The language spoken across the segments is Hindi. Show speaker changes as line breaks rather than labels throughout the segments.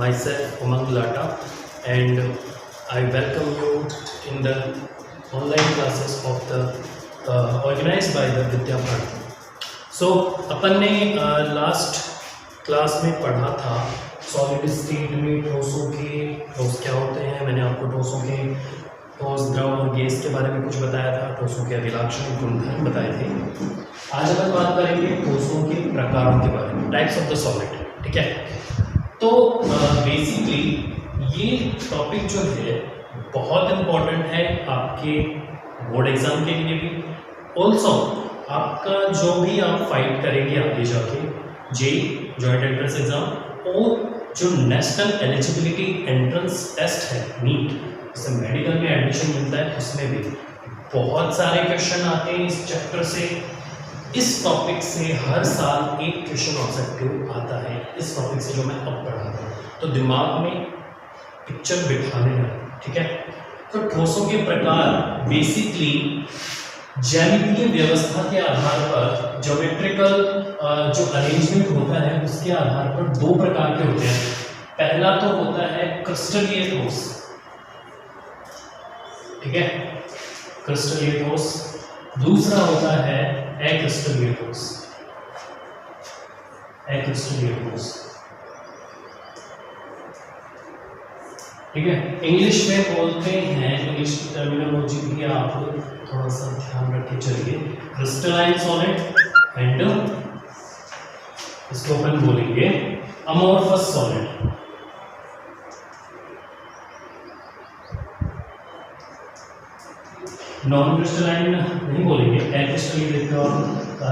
myself Umang Lata, and I welcome you in the online classes of the organized by the Vidya Bharati. So अपन ने लास्ट क्लास में पढ़ा था सॉलिड स्टेट में ठोसों के ठोस क्या होते हैं। मैंने आपको ठोसों के ठोस, द्रव और गैस के बारे में कुछ बताया था, ठोसों के अभिलाक्षण गुणधर्म बताए थे। आज अपन बात करेंगे ठोसों के प्रकारों के बारे में, टाइप्स ऑफ द सॉलिड। ठीक है, तो बेसिकली ये टॉपिक जो है बहुत इम्पोर्टेंट है आपके बोर्ड एग्जाम के लिए भी, ऑल्सो आपका जो भी आप फाइट करेंगे आगे जाके जेईई जॉइंट एंट्रेंस एग्जाम और जो नेशनल एलिजिबिलिटी एंट्रेंस टेस्ट है नीट, जिससे मेडिकल में एडमिशन मिलता है, उसमें भी बहुत सारे क्वेश्चन आते हैं इस चैप्टर से। इस टॉपिक से हर साल एक क्वेश्चन ऑब्जेक्टिव आता है इस टॉपिक से जो मैं अब पढ़ा रहा हूँ, तो दिमाग में पिक्चर बिठा लेना। ठीक है, तो ठोसों के प्रकार बेसिकली ज्यामितीय व्यवस्था के आधार पर, ज्योमेट्रिकल जो अरेंजमेंट होता है उसके आधार पर दो प्रकार के होते हैं। पहला तो होता है क्रिस्टलीय ठोस। ठीक है, क्रिस्टलीय ठोस। दूसरा होता है अक्रिस्टलीय ठोस। अक्रिस्टलीय ठोस, ठीक है, इंग्लिश में बोलते हैं, इंग्लिश की टर्मिनोलॉजी भी आप थोड़ा सा ध्यान रख के चलिए। क्रिस्टलाइन सॉलिड एंड इसको अपन बोलेंगे अमोर्फस सॉलिड। नॉन क्रिस्टलाइन नहीं बोलेंगे, अक्रिस्टलीय और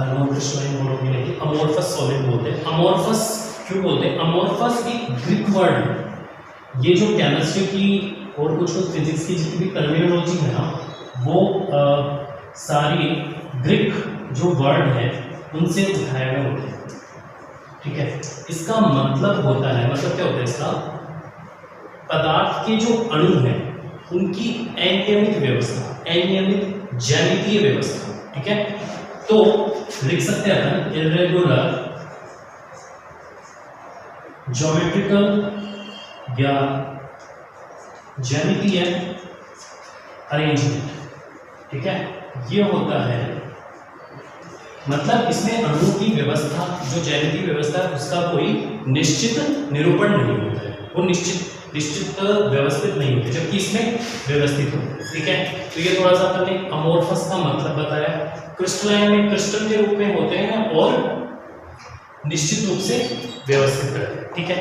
नॉन क्रिस्टलाइन बोलोगे, लेकिन अमोर्फस सॉलिड बोलते हैं। अमोर्फस क्यों बोलते हैं? अमोर्फस एक ग्रीक वर्ड है। ये जो केमिस्ट्री की और कुछ फिजिक्स की जितनी भी टर्मिनोलॉजी है ना, वो सारी ग्रीक जो वर्ड है उनसे उठाए हुए होते हैं। ठीक है, इसका मतलब होता है, मतलब क्या होता है इसका, पदार्थ के जो अणु हैं उनकी अनियमित व्यवस्था, अनियमित ज्यामितीय व्यवस्था। ठीक है, तो लिख सकते हैं अपन इर्रेगुलर ज्योमेट्रिकल या ज्यामितीय अरेंजमेंट। ठीक है, ये होता है, मतलब इसमें अणु की व्यवस्था, जो ज्यामितीय व्यवस्था है उसका कोई निश्चित निरूपण नहीं होता है, वो निश्चित व्यवस्थित नहीं होती, जबकि इसमें व्यवस्थित हो। ठीक है, तो ये थोड़ा सा अपने अमोर्फस का मतलब बताया। क्रिस्टलाइन में क्रिस्टल के रूप में होते हैं और निश्चित रूप से व्यवस्थित रहते हैं। ठीक है,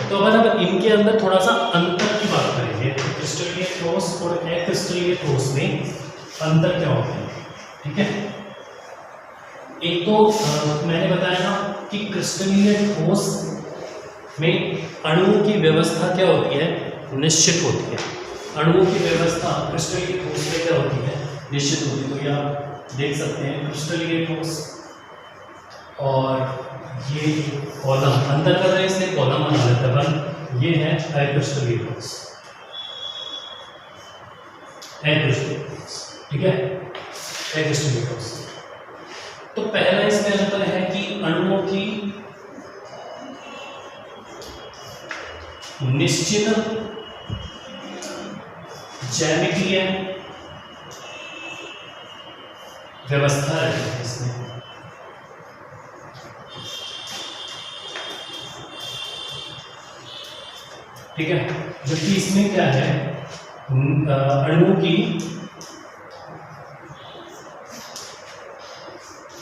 तो अगर अब इनके अंदर थोड़ा सा अंतर की बात करेंगे, तो क्रिस्टलीय ठोस और अक्रिस्टलीय ठोस में अंतर क्या होता है? ठीक है, एक तो मैंने बताया ना कि क्रिस्टलीय ठोस में अणुओं की व्यवस्था क्या होती है? निश्चित होती है। अणुओं की व्यवस्था क्रिस्टलीय ठोस में क्या होती है? निश्चित होती है। तो ये आप देख सकते हैं क्रिस्टलीय ठोस और ये कॉलम, अंतर कर रहे हैं इसलिए कॉलम बना लेते हैं। ये है अक्रिस्टलीय ठोस, अक्रिस्टलीय ठोस। ठीक है, अक्रिस्टलीय ठोस। तो पहला इसमें अंतर है कि अणुओं की निश्चित ज्यामितीय व्यवस्था रहती है इसमें। ठीक है, जबकि इसमें क्या है, अणुओं की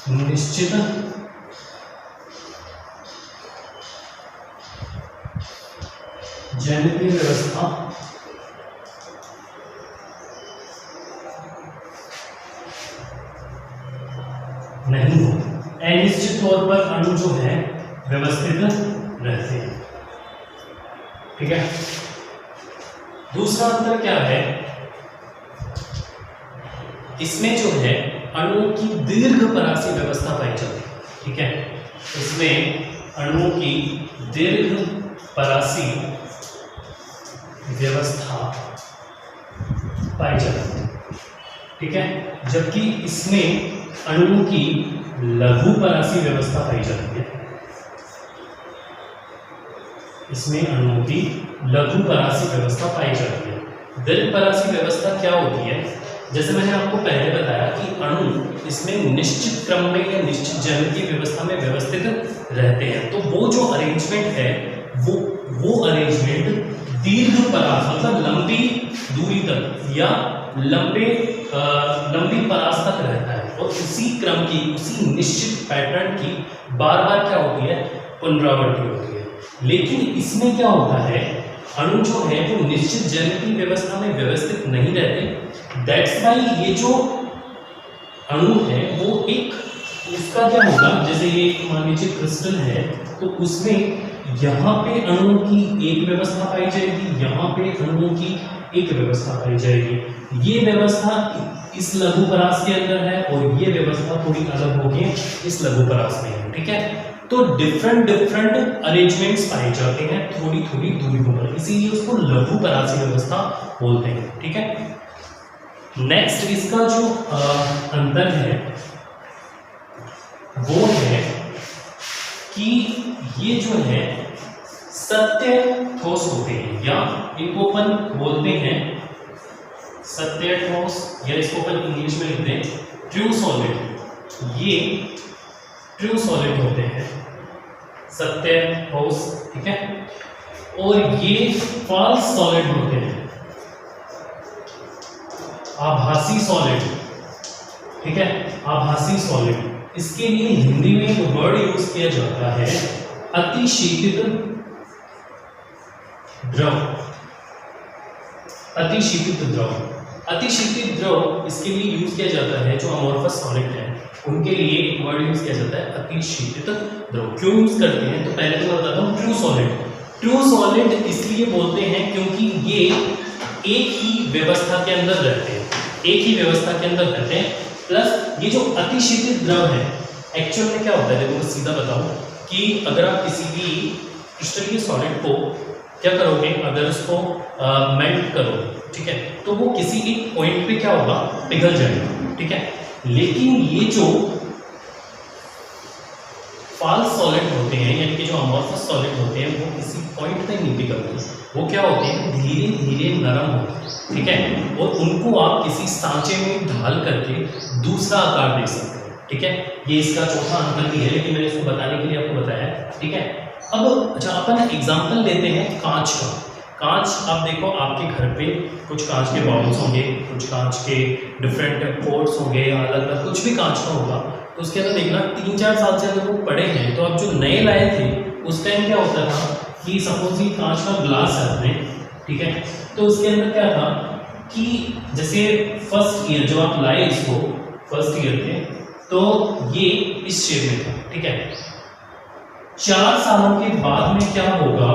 निश्चित ज्यामितीय व्यवस्था नहीं हो, अनिश्चित तौर पर अणु जो है व्यवस्थित रहते हैं। ठीक है, दूसरा अंतर क्या है, इसमें जो है अणुओं की दीर्घ परासी व्यवस्था पाई जाती है। ठीक है, इसमें अणुओं की दीर्घ परासी व्यवस्था पाई जाती है। ठीक है, जबकि इसमें अणुओं की लघु परासी व्यवस्था पाई जाती है। इसमें अणुओं की लघु परासी व्यवस्था पाई जाती है। दीर्घ परासी व्यवस्था क्या होती है? जैसे मैंने आपको पहले बताया कि अणु इसमें निश्चित क्रम में या निश्चित ज्यामितीय व्यवस्था में व्यवस्थित रहते हैं, तो वो जो अरेंजमेंट है वो अरेंजमेंट दीर्घ परास मतलब लंबी दूरी तक या लंबी परास तक रहता है, और उसी क्रम की, उसी निश्चित पैटर्न की बार बार क्या होती है, पुनरावृत्ति होती है। लेकिन इसमें क्या होता है, अणु जो है वो निश्चित ज्यामितीय व्यवस्था में व्यवस्थित नहीं रहते। दैट्स वाई ये जो अणु है वो एक, उसका क्या होगा, जैसे ये मान लीजिए क्रिस्टल है, तो उसमें यहाँ पे अणुओं की एक व्यवस्था पाई जाएगी, यहाँ पे अणुओं की एक व्यवस्था पाई जाएगी। ये व्यवस्था इस लघु परास के अंदर है और ये व्यवस्था थोड़ी अलग होगी इस लघु परास में है, ठीक है। तो डिफरेंट अरेंजमेंट्स पाए जाते हैं थोड़ी थोड़ी दूरियों पर, इसीलिए उसको लघु परासी व्यवस्था बोलते हैं, ठीक है। नेक्स्ट इसका जो अंतर है वो है कि ये जो है सत्य ठोस होते हैं, या इनको अपन बोलते हैं सत्य ठोस, या इसको अपन इंग्लिश में लिखते हैं ट्रू सॉलिड। ये ट्रू सॉलिड होते हैं, सत्य ठोस, ठीक है। और ये फॉल्स सॉलिड होते हैं, आभासी सॉलिड, ठीक है, आभासी सॉलिड। इसके लिए हिंदी में एक वर्ड यूज किया जाता है अतिशीतित द्रव। अतिशीतित द्रव, अतिशीतित द्रव इसके लिए यूज किया जाता है जो अमोर्फस सॉलिड है, उनके लिए एक वर्ड यूज किया जाता है अतिशीतित द्रव। क्यों यूज करते हैं, तो पहले तो बताता हूँ ट्रू सॉलिड। ट्रू सॉलिड इसलिए बोलते हैं क्योंकि ये एक ही व्यवस्था के अंदर रहते हैं, एक ही व्यवस्था के अंदर रहते हैं। प्लस ये जो अतिशीतित द्रव है, एक्चुअल में क्या होता है, देखो मैं सीधा बताऊं कि अगर आप किसी भी क्रिस्टलीय सॉलिड को क्या करोगे, अगर उसको मेल्ट करो, ठीक है, तो वो किसी एक पॉइंट पे क्या होगा, पिघल जाएगा, ठीक है। लेकिन ये जो फॉल्स सॉलिड होते हैं, यानी कि जो अमोर्फस सॉलिड होते हैं, वो किसी पॉइंट पे नहीं पिघलते, वो क्या होते हैं, धीरे धीरे नरम होते हैं, ठीक है। और उनको आप किसी सांचे में ढाल करके दूसरा आकार दे सकते हैं, ठीक है। ये इसका चौथा अंतर भी है, लेकिन मैंने इसको बताने के लिए आपको बताया, ठीक है। अब अच्छा अपन एग्जाम्पल लेते हैं कांच का। कांच, आप देखो आपके घर पे कुछ कांच के बाउल्स होंगे, कुछ कांच के डिफरेंट पोर्ट्स होंगे, या अलग अलग कुछ भी कांच का होगा, तो उसके अंदर देखना 3-4 साल से अगर वो पड़े हैं, तो अब जो नए लाए थे उस टाइम क्या होता था कि सपोज ही कांच का ग्लास है अपने, ठीक है, तो उसके अंदर क्या था कि जैसे फर्स्ट ईयर जब आप लाए इसको, फर्स्ट ईयर थे, तो ये इस शेप में था, ठीक है। 4 सालों के बाद में क्या होगा,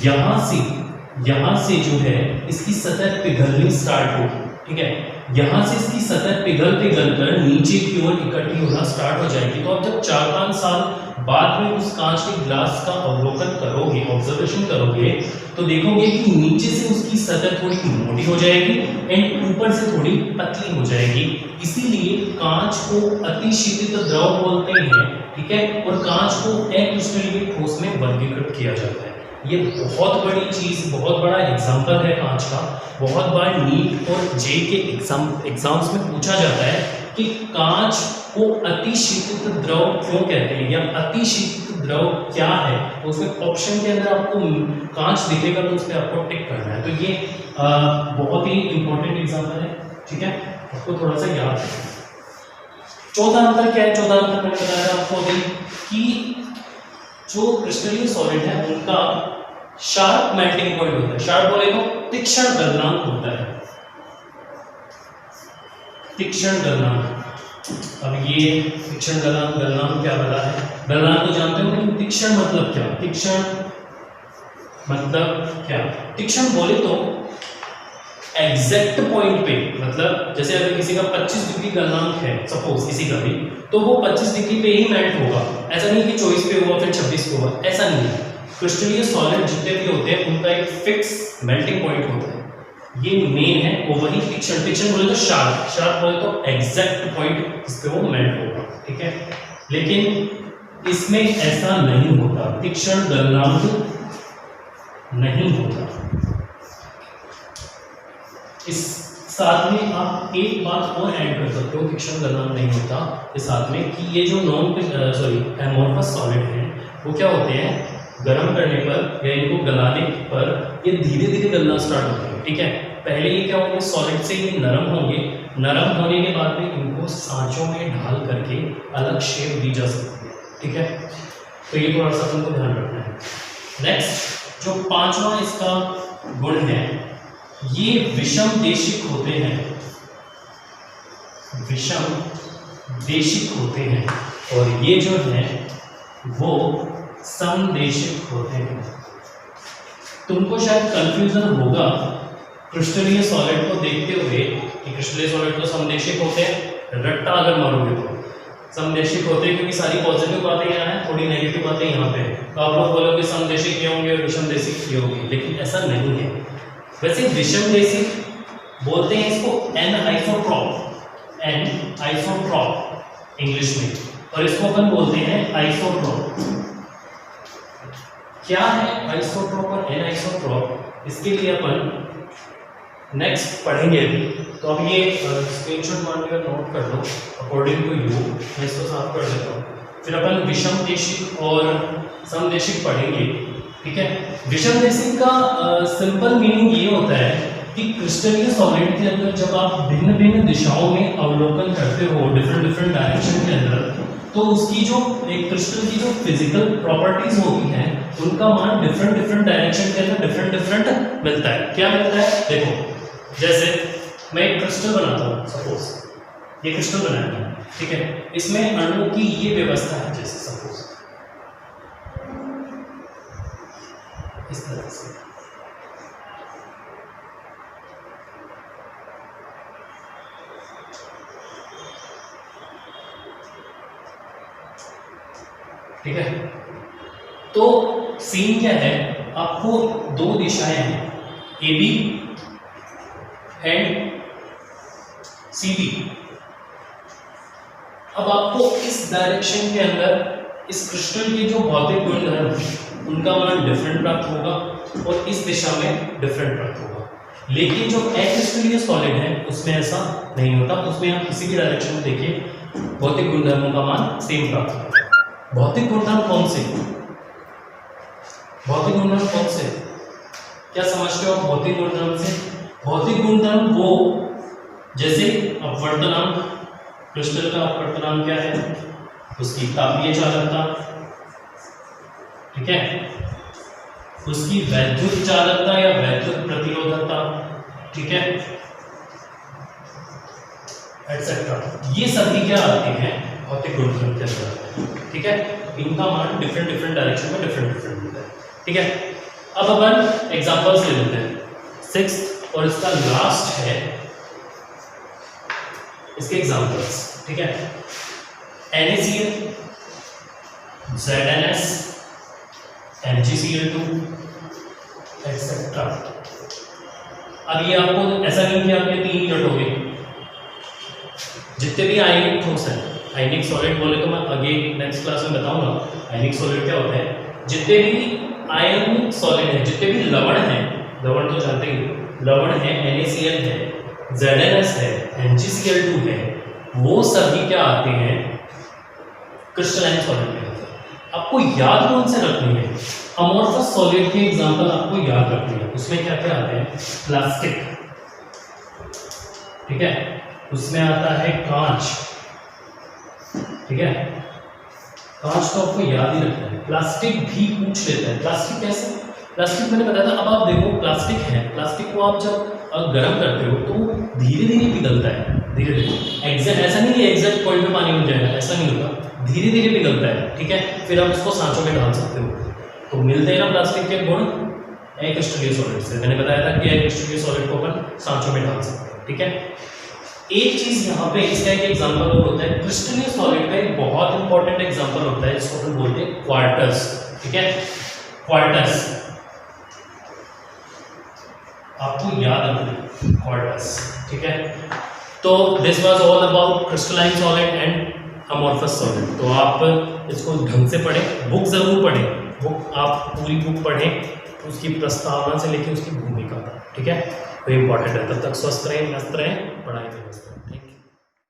यहाँ से जो है इसकी सतह पिघलनी स्टार्ट होगी, ठीक है। यहाँ से इसकी सतह पिघल कर नीचे की ओर इकट्ठी होना स्टार्ट हो जाएगी। तो अब जब 4-5 साल बाद में उस कांच के ग्लास का अवलोकन करोगे, ऑब्जर्वेशन करोगे, तो देखोगे कि नीचे से उसकी सतह थोड़ी मोटी हो जाएगी एंड ऊपर से थोड़ी पतली हो जाएगी। इसीलिए कांच को अतिशीतित द्रव बोलते हैं, ठीक है, और कांच को अक्रिस्टलीय ठोस में वर्गीकृत किया जाता है। ये बहुत बड़ी चीज़, बहुत बड़ा एग्जाम्पल है कांच का। बहुत बार नीट और जे के एग्जाम्स में पूछा जाता है कि कांच को अतिशीतित द्रव क्यों कहते हैं, या अतिशीतित द्रव क्या है। तो उसमें ऑप्शन के अंदर आपको कांच दिखेगा, तो उस पर आपको टिक करना है। तो ये बहुत ही इंपॉर्टेंट एग्जाम्पल है, ठीक है, आपको थोड़ा सा याद रखना। चौथा अंतर क्या है, चौथा अंतर मैंने बताया आपको अभी कि जो क्रिस्टलीय सॉलिड है उनका शार्प मेल्टिंग पॉइंट होता है। शार्प बोले तो तीक्ष्ण गलनांक होता है, तीक्ष्ण गलनांक। अब ये तीक्ष्ण गलनांक क्या बता है, गलनांक तो जानते हो, लेकिन तीक्ष्ण मतलब क्या, तीक्ष्ण मतलब क्या। तीक्ष्ण बोले तो एग्जैक्ट पॉइंट पे, मतलब जैसे अगर किसी का 25 डिग्री गलनांक है सपोज किसी का भी, तो वो 25 डिग्री पे ही मेल्ट होगा। ऐसा नहीं कि 24 पे हुआ फिर 26 पे हुआ, ऐसा नहीं है। क्रिस्टलीय सॉलिड जितने भी होते हैं उनका एक फिक्स मेल्टिंग पॉइंट होता है, ये मेन है, वो वही तीक्ष्ण। तीक्ष्ण बोले तो शार्प, शार्प बोले तो एग्जैक्ट पॉइंट इस पे वो मेल्ट होगा, ठीक है। लेकिन इसमें ऐसा नहीं होता। तीक्ष्ण गलनांक नहीं होता। इस साथ में आप एक बात और ऐड कर सकते हो, फिक्शन गलनांक नहीं होता इस साथ में, कि ये जो एमोर्फस सॉलिड हैं वो क्या होते हैं, गर्म करने पर या इनको गलाने पर ये धीरे धीरे गलना स्टार्ट होते हैं। ठीक है, पहले ये क्या होंगे, सॉलिड से ये नरम होंगे, नरम होने के बाद में इनको सांचों में ढाल करके अलग शेप दी जा सकती है। ठीक है, तो ये थोड़ा सा तुमको ध्यान रखना है। नेक्स्ट जो पांचवा इसका गुण है, ये विषम देशिक होते हैं, विषम देशिक होते हैं, और ये जो है वो समदेशिक होते हैं। तुमको शायद कंफ्यूजन होगा क्रिस्टलीय सॉलिड को देखते हुए कि क्रिस्टलीय सॉलिड तो समदेशिक होते हैं, रट्टा अगर मारोगे तो समदेशिक होते हैं, क्योंकि सारी पॉजिटिव बातें यहाँ हैं, थोड़ी नेगेटिव बातें यहाँ पे हैं, तो आप लोग बोलोगे समदेशिक ये होंगे और विषम देशिक ये होंगे, लेकिन ऐसा नहीं है। वैसे विषम देशिक बोलते हैं इसको एन आइसोट्रॉप इंग्लिश में, और इसको अपन बोलते हैं आइसोट्रॉप। क्या है आइसोट्रॉप और एन आइसोट्रॉप, इसके लिए अपन नेक्स्ट पढ़ेंगे अभी। तो अब ये स्क्रीनशॉट मान लिया, नोट कर लो अकॉर्डिंग टू यू, मैं इसको साफ कर देता हूँ, फिर अपन विषम देशिक और समदेशिक पढ़ेंगे। ठीक है, विषम देशिक का सिंपल मीनिंग ये होता है कि क्रिस्टलीय सॉलिड के अंदर जब आप भिन्न भिन्न दिशाओं में अवलोकन करते हो, डिफरेंट डायरेक्शन के अंदर, तो उसकी जो एक क्रिस्टल की जो फिजिकल प्रॉपर्टीज होती हैं उनका मान डिफरेंट डायरेक्शन के अंदर डिफरेंट मिलता है। क्या मिलता है, देखो जैसे मैं एक क्रिस्टल बनाता हूँ, सपोज ये क्रिस्टल बनाया है, ठीक है, इसमें अणु की ये व्यवस्था है, जैसे सपोज इस तरह से, ठीक है। तो सीन क्या है, आपको दो दिशाएं हैं, A B and C B. अब आपको इस डायरेक्शन के अंदर इस क्रिस्टल के जो भौतिक गुणधर्म उनका मान डिफरेंट प्राप्त होगा और इस दिशा में डिफरेंट प्राप्त होगा, लेकिन जो अक्रिस्टलीय सॉलिड है उसमें ऐसा नहीं होता, उसमें आप किसी भी डायरेक्शन में देखिए भौतिक गुणधर्मों का मान सेम प्राप्त होगा। भौतिक गुणधर्म कौन से, भौतिक गुणधर्म कौन से, क्या समझते हो भौतिक गुणधर्म से? भौतिक गुणधर्म वो, जैसे अपवर्तनांक, क्रिस्टल का अपवर्तनांक क्या है, उसकी तापीय चालकता, ठीक है, उसकी वैद्युत चालकता या वैद्युत प्रतिरोधकता, ठीक है, एटसेट्रा, ये सभी क्या आते हैं भौतिक गुणधर्म के अंदर। ठीक है, इनका मान डिफरेंट डायरेक्शन में डिफरेंट मिलता है। ठीक है, अब अपन एग्जांपल्स ले लेते हैं, 6th और इसका लास्ट है इसके एग्जांपल्स। ठीक है, NaCl, ZnS, MgCl2 एक्सेट्रा। अब ये आपको ऐसा नहीं कि आपके 3 यूनिट हो गए, जितने भी आयनिक ठोस हैं, आयनिक सॉलिड बोले तो मैं आगे नेक्स्ट क्लास में बताऊंगा आयनिक सॉलिड क्या होता है। जितने भी आयनिक सॉलिड हैं, जितने भी लवण हैं, लवण तो जानते ही, लवण है, NaCl है, ZnS है, MgCl2 है, वो सभी क्या आते हैं क्रिस्टलाइन सॉलिड के अंदर। आपको याद कौन से रखनी है, अमोर्फस सॉलिड के एग्जांपल आपको याद रखनी है। उसमें क्या क्या आते हैं, प्लास्टिक, ठीक है, उसमें आता है कांच, ठीक है, कांच तो आपको याद ही रखना है। प्लास्टिक भी पूछ लेता है, प्लास्टिक कैसे, प्लास्टिक मैंने बताया था। अब आप देखो प्लास्टिक है, प्लास्टिक को आप जब गर्म करते हो तो धीरे धीरे पिघलता है, धीरे धीरे, एग्जैक्ट ऐसा नहीं है एग्जैक्ट पॉइंट पे पानी मिल जाएगा, ऐसा नहीं होता, धीरे धीरे पिघलता है। ठीक है, फिर आप उसको सांचों में डाल सकते हो, तो मिलते हैं ना प्लास्टिक के गुण अक्रिस्टलीय सॉलिड से। मैंने बताया था कि अक्रिस्टलीय सॉलिड को अपन सांचों में डाल सकते हैं। ठीक है, एक चीज यहाँ पे इसका एक एग्जांपल और होता है, क्रिस्टलीय सॉलिड का एक बहुत इंपॉर्टेंट एग्जांपल होता है, इसको अपन बोलते हैं क्वार्टर्स। ठीक है, क्वार्टर्स आपको याद रखना, क्वार्टर्स। ठीक है, तो this was all about crystalline solid and amorphous solid. तो आप इसको ढंग से पढ़ें, बुक जरूर पढ़ें, बुक आप पूरी बुक पढ़ें, उसकी प्रस्तावना से लेकर उसकी भूमिका तक, ठीक है, तो इम्पॉर्टेंट है। तब तक स्वस्थ रहें, मस्त रहें, पढ़ाई में मस्त रहें।